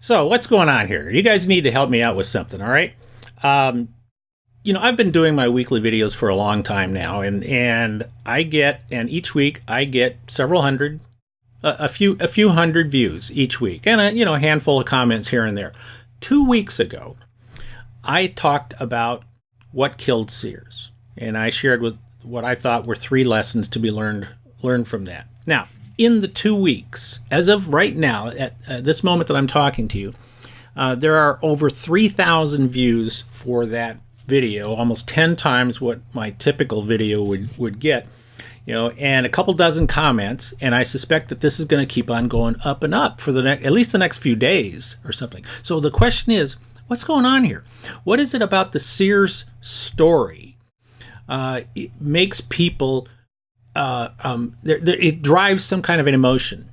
So what's going on here? You guys need to help me out with something, all right? Um, I've been doing my weekly videos for a long time now, and each week I get several hundred, a few hundred views each week, and a handful of comments here and there. 2 weeks ago, I talked about what killed Sears, and I shared with what I thought were three lessons to be learned from that. Now, in the 2 weeks, as of right now, at this moment that I'm talking to you, there are over 3,000 views for that video, almost 10 times what my typical video would get, and a couple dozen comments, and I suspect that this is going to keep on going up and up for at least the next few days or something. So the question is, what's going on here? What is it about the Sears story? It makes people, it drives some kind of an emotion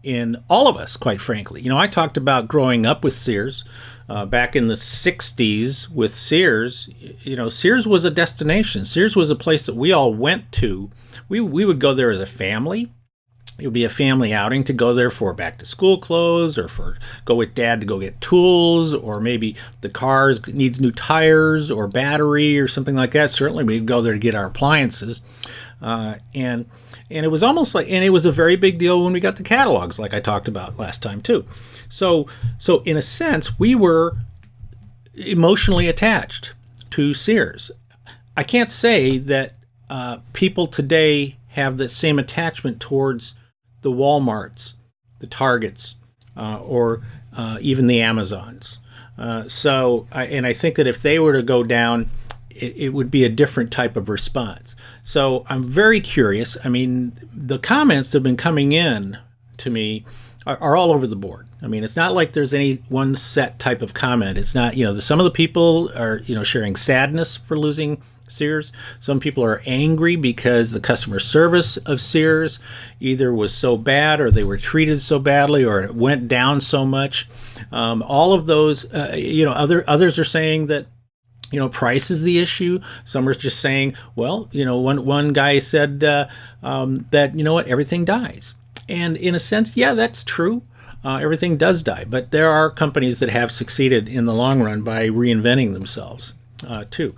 in all of us, quite frankly. I talked about growing up with Sears back in the 60s with Sears. Sears was a destination. Sears was a place that we all went to. We would go there as a family. It would be a family outing to go there for back to school clothes, or for go with dad to go get tools, or maybe the car needs new tires or battery or something like that. Certainly we'd go there to get our appliances. And it was almost like, and it was a very big deal when we got the catalogs, like I talked about last time too. So in a sense, we were emotionally attached to Sears. I can't say that people today have the same attachment towards the Walmarts, the Targets, or even the Amazons. I think that if they were to go down, it would be a different type of response. So I'm very curious. I mean, the comments that have been coming in to me are all over the board. I mean, it's not like there's any one set type of comment. It's not, some of the people are, sharing sadness for losing Sears. Some people are angry because the customer service of Sears either was so bad, or they were treated so badly, or it went down so much. All of those, others are saying that, price is the issue. Some are just saying, well, one guy said that, everything dies. And in a sense, yeah, that's true. Everything does die. But there are companies that have succeeded in the long run by reinventing themselves, too.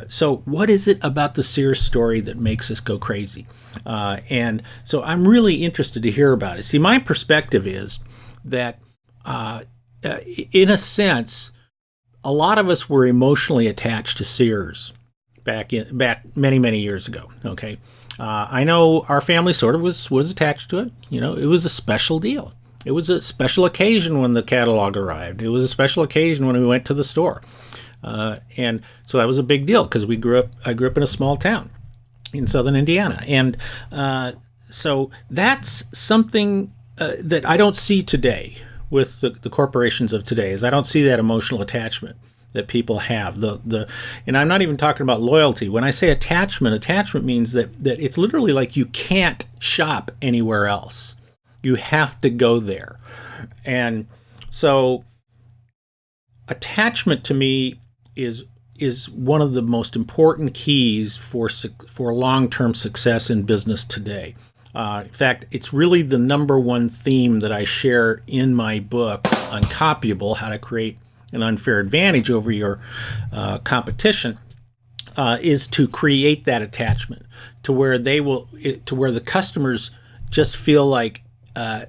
So what is it about the Sears story that makes us go crazy? And so I'm really interested to hear about it. See, my perspective is that, in a sense, a lot of us were emotionally attached to Sears back many, many years ago. Okay. I know our family sort of was attached to it. It was a special deal. It was a special occasion when the catalog arrived. It was a special occasion when we went to the store. And so that was a big deal because I grew up in a small town in southern Indiana. And so that's something that I don't see today with the corporations of today. Is I don't see that emotional attachment that people have. And I'm not even talking about loyalty. When I say attachment means that it's literally like you can't shop anywhere else. You have to go there. And so attachment to me is one of the most important keys for long-term success in business today. In fact, it's really the number one theme that I share in my book, UNCOPYABLE, How to Create an Unfair Advantage Over Your Competition, is to create that attachment to where the customers just feel like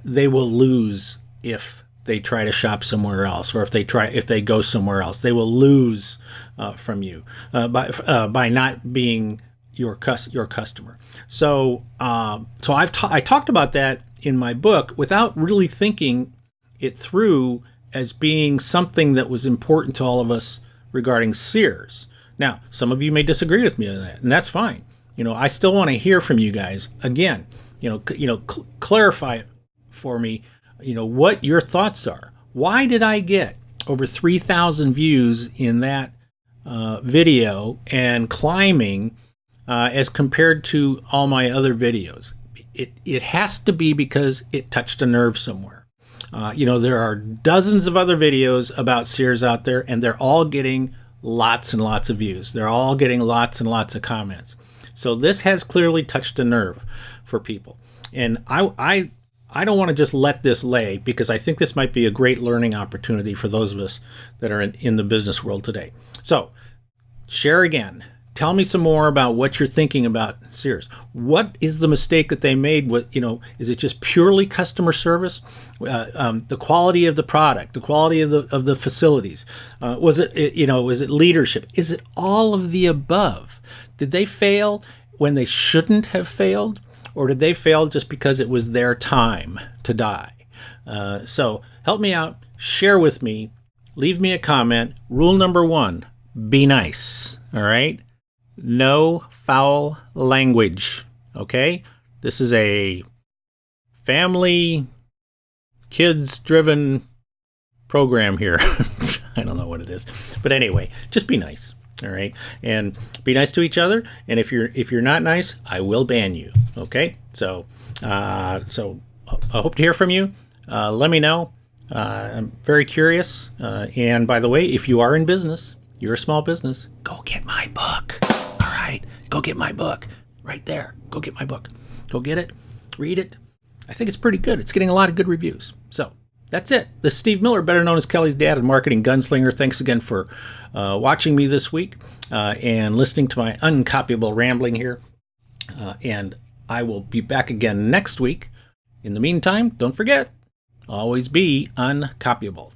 they will lose if they try to shop somewhere else, or if they go somewhere else. They will lose from you by not being your customer. So I talked about that in my book without really thinking it through as being something that was important to all of us regarding Sears. Now, some of you may disagree with me on that, and that's fine. I still want to hear from you guys. Again, clarify for me, what your thoughts are. Why did I get over 3,000 views in that video and climbing as compared to all my other videos? It has to be because it touched a nerve somewhere. There are dozens of other videos about Sears out there, and they're all getting lots and lots of views. They're all getting lots and lots of comments. So this has clearly touched a nerve for people. And I I don't want to just let this lay, because I think this might be a great learning opportunity for those of us that are in the business world today. So share again. Tell me some more about what you're thinking about Sears. What is the mistake that they made? Is it just purely customer service? The quality of the product, the quality of the facilities? Was it leadership? Is it all of the above? Did they fail when they shouldn't have failed? Or did they fail just because it was their time to die? So help me out. Share with me. Leave me a comment. Rule number 1, be nice. All right? No foul language. Okay? This is a family, kids-driven program here. I don't know what it is. But anyway, just be nice. All right, and be nice to each other. And if you're not nice, I will ban you. Okay, so I hope to hear from you. Let me know. I'm very curious. And by the way, if you are in business, you're a small business, go get my book. All right, go get my book right there. Go get my book. Go get it. Read it. I think it's pretty good. It's getting a lot of good reviews. So that's it. This is Steve Miller, better known as Kelly's dad and marketing gunslinger. Thanks again for watching me this week and listening to my uncopyable rambling here. And I will be back again next week. In the meantime, don't forget, always be uncopyable.